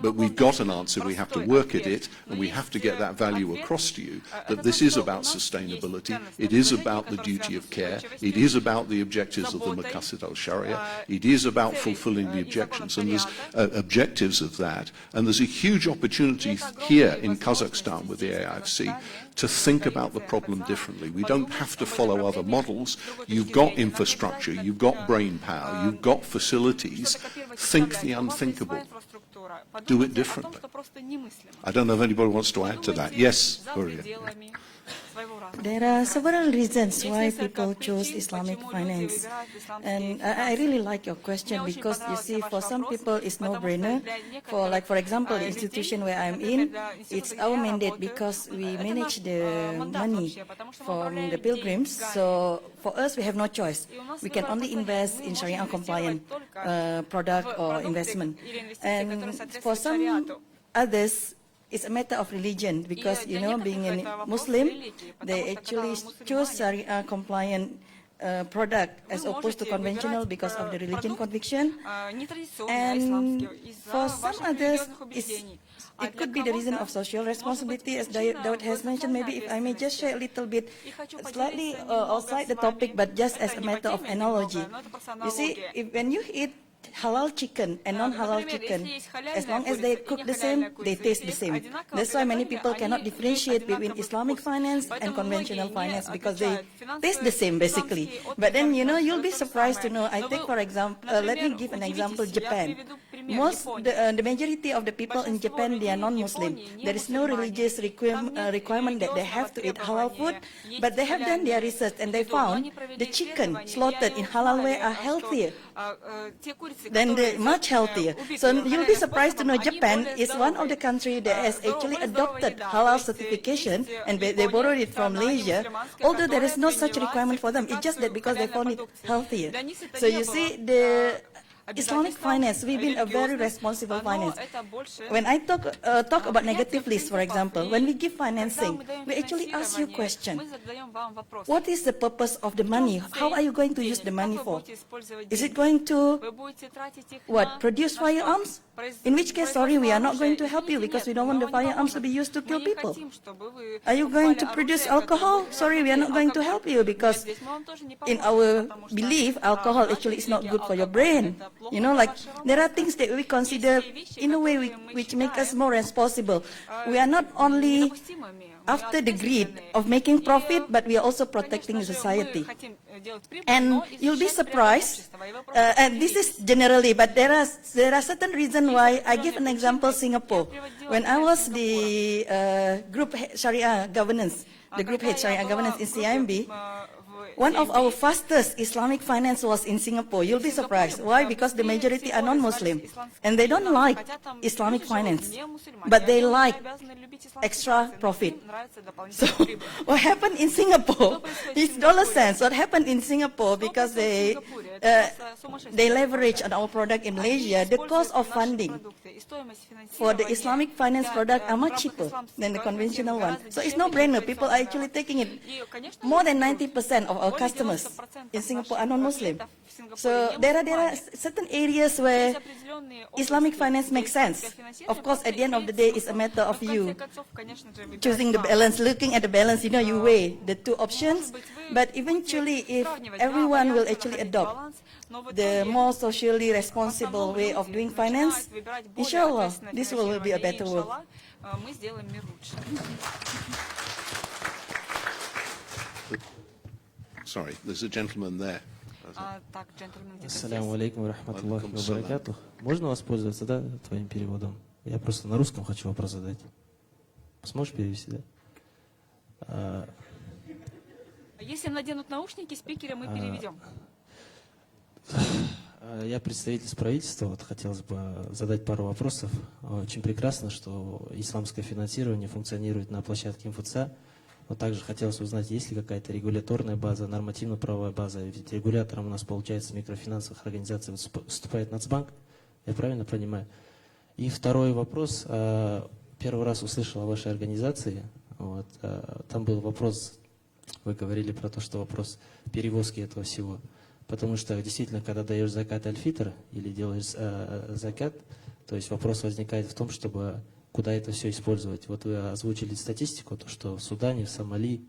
but we've got an answer. We have to work at it, and we have to get that value across to you, that this is about sustainability, it is about the duty of care, it is about the objectives of the Maqasid al-Sharia, it is about fulfilling the objectives, and there's objectives of that, and there's a huge opportunity here in Kazakhstan with the AIFC to think about the problem differently. We don't have to follow other models. You've got infrastructure, you've got brain power, you've got facilities. Think the unthinkable. Do it differently. I don't know if anybody wants to add to that. Yes, Gloria. There are several reasons why people chose Islamic finance. And I really like your question because you see, for some people it's no-brainer. For example, the institution where I'm in, it's our mandate because we manage the money from the pilgrims. So for us, we have no choice. We can only invest in Sharia compliant product or investment. And for some others, it's a matter of religion because, you know, being a Muslim, they actually choose Sharia compliant product as opposed to conventional because of the religion conviction. And for some others, it could be the reason of social responsibility, as Daud has mentioned. Maybe if I may just share a little bit, slightly outside the topic, but just as a matter of analogy. You see, when you eat halal chicken and non-halal chicken, as long as they cook the same, they taste the same. That's why many people cannot differentiate between Islamic finance and conventional finance because they taste the same basically. But then, you know, you'll be surprised to know, I take for example, let me give an example, Japan. The majority of the people in Japan, they are non-Muslim. There is no religious requirement that they have to eat halal food, but they have done their research and they found the chicken slaughtered in halal way are healthier. Then they're much healthier. So you'll be surprised to know Japan is one of the countries that has actually adopted halal certification, and they borrowed it from Malaysia, although there is no such requirement for them. It's just that because they found it healthier. So you see, the Islamic finance, we've been a very responsible finance. When I talk about negative list, for example, when we give financing, we actually ask you a question. What is the purpose of the money? How are you going to use the money for? Is it going to, produce firearms? In which case, sorry, we are not going to help you because we don't want the firearms to be used to kill people. Are you going to produce alcohol? Sorry, we are not going to help you because in our belief, alcohol actually is not good for your brain. You know, like there are things that we consider in a way which make us more responsible. We are not only after the greed of making profit, but we are also protecting society. And you'll be surprised, and this is generally, but there are certain reasons why. I give an example, Singapore. When I was the group Sharia governance, the group head Sharia governance in CIMB, one of our fastest Islamic finance was in Singapore. You'll be surprised. Why? Because the majority are non-Muslim. And they don't like Islamic finance. But they like extra profit. So what happened in Singapore, it's dollar cents. What happened in Singapore, because they leverage on our product in Malaysia, the cost of funding for the Islamic finance product are much cheaper than the conventional one. So it's no-brainer. People are actually taking it. More than 90% of our customers in Singapore are non-Muslim. So there are certain areas where Islamic finance makes sense. Of course, at the end of the day, it's a matter of you choosing the balance, looking at the balance. You know, you weigh the two options. But eventually, if everyone will actually adopt the more socially responsible way of doing finance, inshallah, this will be a better world. Sorry, there's a gentleman there. Ассаляму алейкум ва рахматуллахи ва баракатух. Можно воспользоваться, да, твоим переводом? Я просто на русском хочу вопрос задать. Сможешь перевести, да? Если наденут наушники, спикеры мы переведем. Я представитель правительства, вот хотелось бы задать пару вопросов. Очень прекрасно, что исламское финансирование функционирует на площадке МФЦ. Но также хотелось узнать, есть ли какая-то регуляторная база, нормативно-правовая база. Ведь регулятором у нас, получается, микрофинансовых организаций выступает Нацбанк. Я правильно понимаю? И второй вопрос. Первый раз услышал о вашей организации. Вот, там был вопрос, вы говорили про то, что вопрос перевозки этого всего. Потому что действительно, когда даешь закат аль-фитр или делаешь закат, то есть вопрос возникает в том, чтобы куда это все использовать. Вот вы озвучили статистику, то, что в Судане, в Сомали.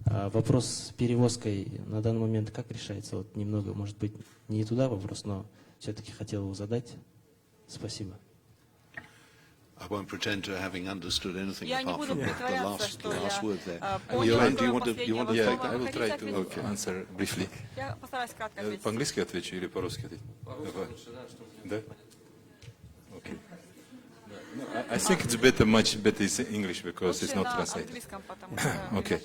Вопрос с перевозкой на данный момент как решается? Вот немного, может быть, не туда вопрос, но все-таки хотел его задать. Спасибо. I won't pretend to having understood anything apart from the last word there. Johan, do you want to take that? I will try to answer briefly. По-английски отвечу или по-русски отвечу? Да? Okay. No, I think it's better, much better is English because it's not translated. Okay.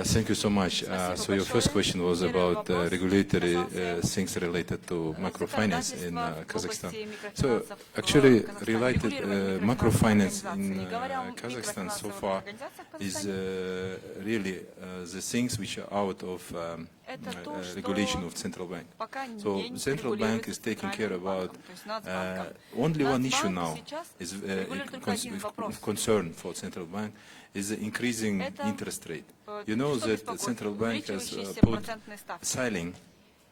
Thank you so much. So your first question was about regulatory things related to macrofinance in Kazakhstan. So actually related macrofinance in Kazakhstan so far is really the things which are out of regulation of central bank. So central bank is taking care about only one issue now is concern for central bank is the increasing interest rate. You know that the central bank has put ceiling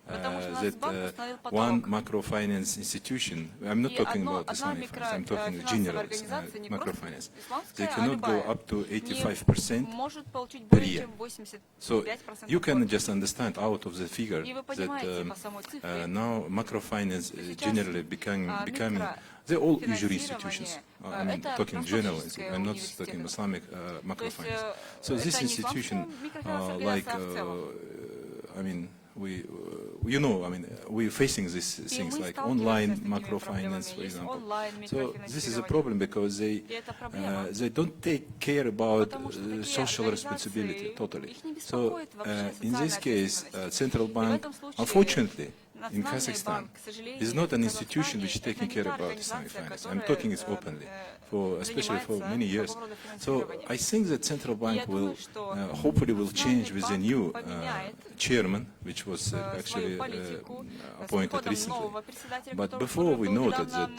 that one macrofinance institution, I'm not talking about Islamic finance, I'm talking general macrofinance, they cannot go up to 85% per year. So you can just understand out of the figure that now macrofinance is generally becoming, they're all usury institutions. I mean, talking general, I'm not talking Islamic macrofinance. So this institution, I mean, we're facing these things like online macrofinance, for example. So this is a problem because they don't take care about social responsibility totally. So in this case, central bank, unfortunately, in Kazakhstan, is not an institution which is taking care about Islamic finance. I'm talking it openly, especially for many years. So I think that central bank will hopefully will change with a new chairman, which was actually appointed recently. But before we noted that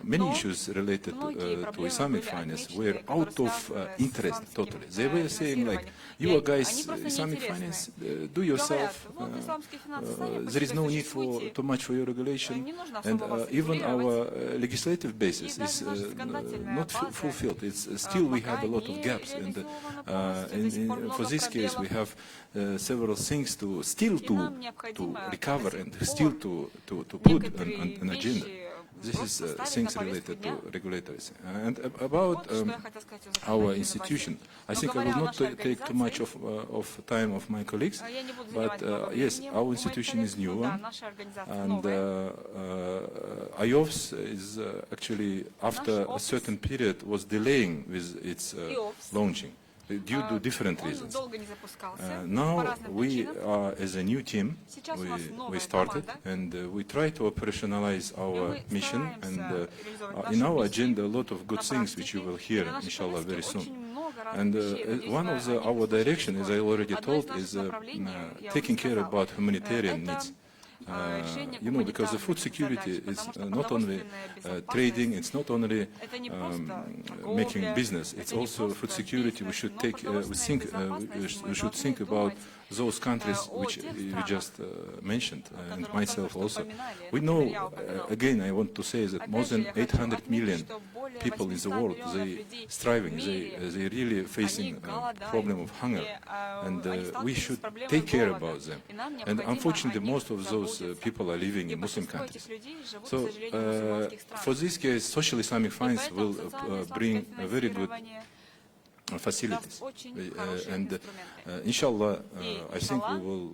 many issues related to Islamic finance were out of interest totally. They were saying like, you guys, Islamic finance, do yourself. There is no need for too much for your regulation, and even our legislative basis is not fulfilled. It's still we have a lot of gaps, and for this case we have several things to recover and still to put on an agenda. This is things related to regulators. And about our institution, I think I will not take too much of time of my colleagues, but yes, our institution is new one, and IOFS is actually, after a certain period, was delaying with its launching due to different reasons. Now we are, as a new team, we started and we try to operationalize our mission, and in our agenda a lot of good things which you will hear inshallah very soon. And one of our direction, as I already told, is taking care about humanitarian needs. Because the food security is not only trading, it's not only making business, it's also food security. We should we should think about those countries which you just mentioned, and myself also. We know, again, I want to say that more than 800 million people in the world, they striving, they really facing a problem of hunger, and we should take care about them. And unfortunately, most of those people are living in Muslim countries. So for this case, social Islamic finance will bring a very good facilities, and inshallah I think we will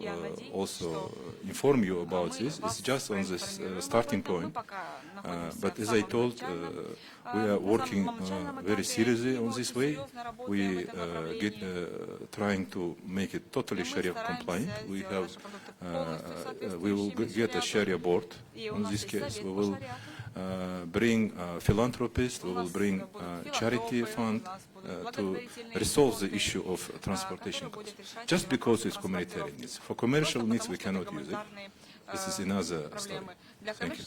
also inform you about this. It's just on this starting point, but as I told, we are working very seriously on this way. We trying to make it totally Sharia compliant. We will get a Sharia board on this case. We will bring philanthropists, we will bring charity fund to resolve the issue of transportation costs. Just because it's humanitarian needs. For commercial needs we cannot use it. This is another story. Thank you.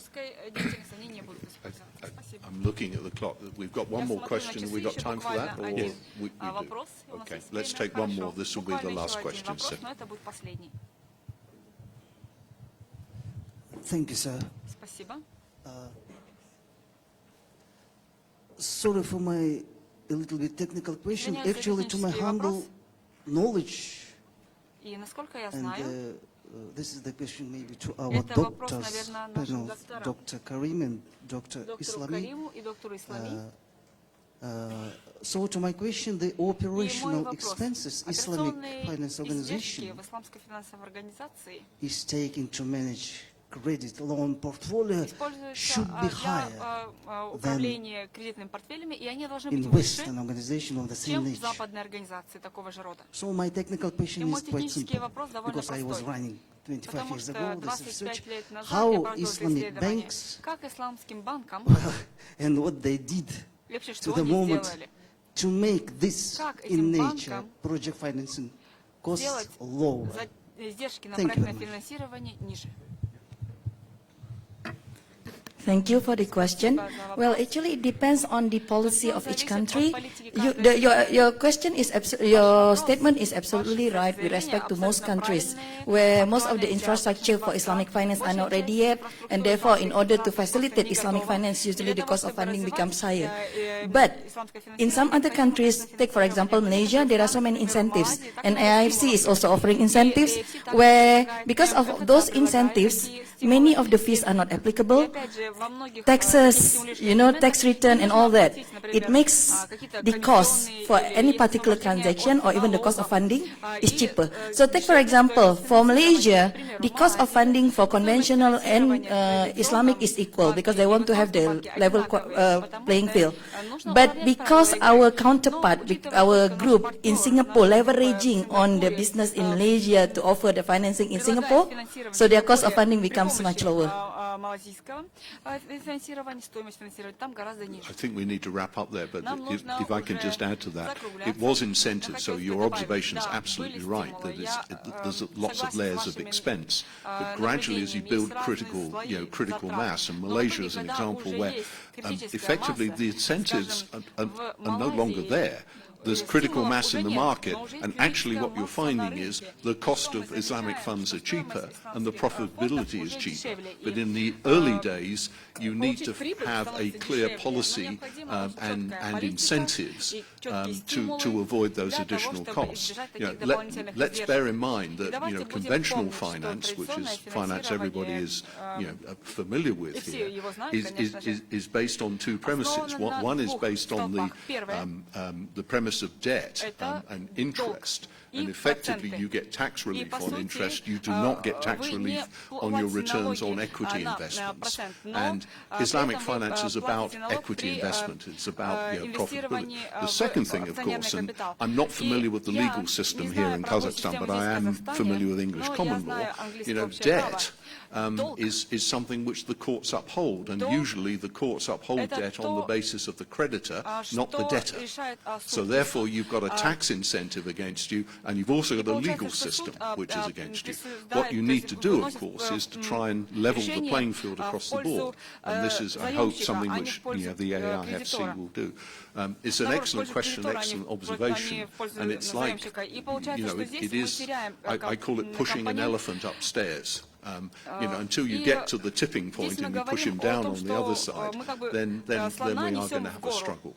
I'm looking at the clock. We've got one more question. Have we got time for that? Or we do? Okay, let's take one more. This will be the last question. So. Thank you, sir. Sorry for my a little bit technical question. Actually, to my humble knowledge, and this is the question maybe to our doctors, panel, Dr. Karim and Dr. Islami. So to my question, the operational expenses Islamic Finance Organization is taking to manage credit loan portfolio should be higher than управление кредитными портфелями, и они должны in быть выше, Western organization of the same чем в nature. западной организации такого же рода. So my technical И question мой is quite технический simple, вопрос довольно because I was простой. running 25 Потому years что ago this research. 25 лет назад я How проводил это Islamic исследование, banks как исламским банкам, and what they did и вообще, to что the они moment сделали, to make this как in этим nature банкам project financing costs сделать lower. издержки на Thank you проектное very much. финансирование ниже. Thank you for the question. Well, actually, it depends on the policy of each country. Your question is your statement is absolutely right with respect to most countries, where most of the infrastructure for Islamic finance are not ready yet, and therefore, in order to facilitate Islamic finance, usually the cost of funding becomes higher. But in some other countries, take for example Malaysia, there are so many incentives, and AIFC is also offering incentives, where because of those incentives, many of the fees are not applicable. Taxes, tax return and all that. It makes the cost for any particular transaction or even the cost of funding is cheaper. So take for example, for Malaysia, the cost of funding for conventional and Islamic is equal because they want to have the level playing field. But because our counterpart, our group in Singapore leveraging on the business in Malaysia to offer the financing in Singapore, so their cost of funding becomes much lower. I think we need to wrap up there, but if I can just add to that, it was incentive, so your observation is absolutely right, that there's lots of layers of expense, but gradually as you build critical mass, and Malaysia is an example where effectively the incentives are no longer there. There's critical mass in the market, and actually what you're finding is the cost of Islamic funds are cheaper and the profitability is cheaper. But in the early days, you need to have a clear policy and incentives to avoid those additional costs. Let's bear in mind that conventional finance, which is finance everybody is familiar with here, is based on two premises. One is based on the premise of debt and interest, and effectively you get tax relief on interest. You do not get tax relief on your returns on equity investments. And Islamic finance is about equity investment. It's about profitability. The second thing, of course, and I'm not familiar with the legal system here in Kazakhstan, but I am familiar with English common law. Debt is something which the courts uphold, and usually the courts uphold debt on the basis of the creditor, not the debtor. So therefore you've got a tax incentive against you, and you've also got a legal system which is against you. What you need to do, of course, is to try and level the playing field across the board, and this is, I hope, something which the AIFC will do. It's an excellent question, excellent observation, and it's like, it is, I call it pushing an elephant upstairs. Until you get to the tipping point and you push him down on the other side, then we are going to have a struggle.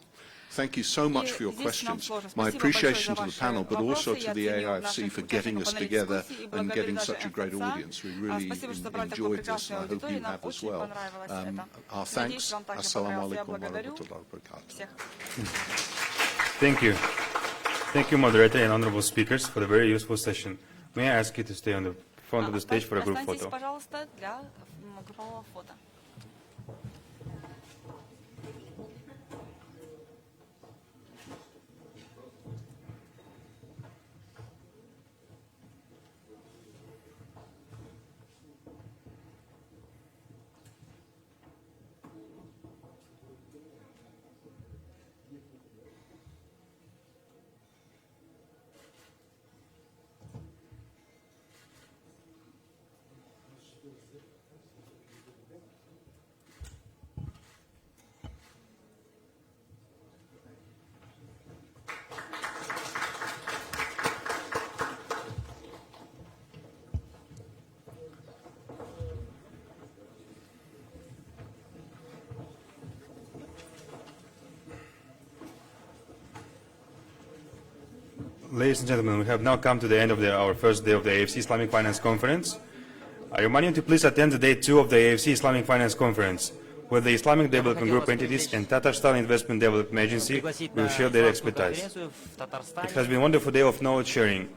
Thank you so much for your questions. My appreciation to the panel, but also to the AIFC for getting us together and getting such a great audience. We really enjoyed this, and I hope you have as well. Our thanks. Assalamu alaikum wa rahmatullahi wa barakatuh. Thank you. Thank you, moderator and honorable speakers, for the very useful session. May I ask you to stay on the front of the stage for a group photo? Ladies and gentlemen, we have now come to the end of our first day of the AFC Islamic Finance Conference. I remind you to please attend the day 2 of the AFC Islamic Finance Conference, where the Islamic Development Group entities and Tatarstan Investment Development Agency will share their expertise. It has been a wonderful day of knowledge sharing.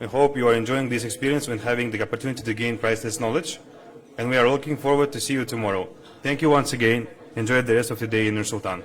We hope you are enjoying this experience and having the opportunity to gain priceless knowledge. and we are looking forward to see you tomorrow. Thank you once again. Enjoy the rest of the day in Nur Sultan.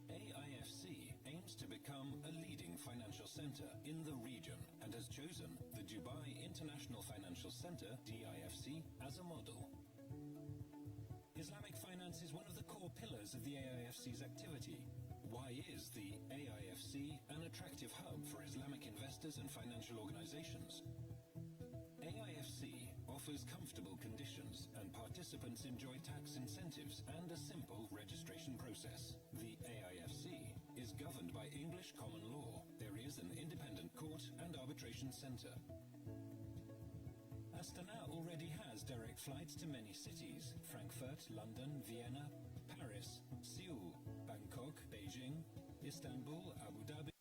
AIFC aims to become a leading financial center in the region and has chosen the Dubai International Financial Center, DIFC, as a model. Islamic finance is one of the core pillars of the AIFC's activity. Why is the AIFC an attractive hub for Islamic investors and financial organizations? AIFC offers comfortable conditions and participants enjoy tax incentives and a simple registration process. The AIFC is governed by English common law. There is an independent court and arbitration center. Astana already has direct flights to many cities: Frankfurt, London, Vienna, Paris, Seoul, Bangkok, Beijing, Istanbul, Abu Dhabi.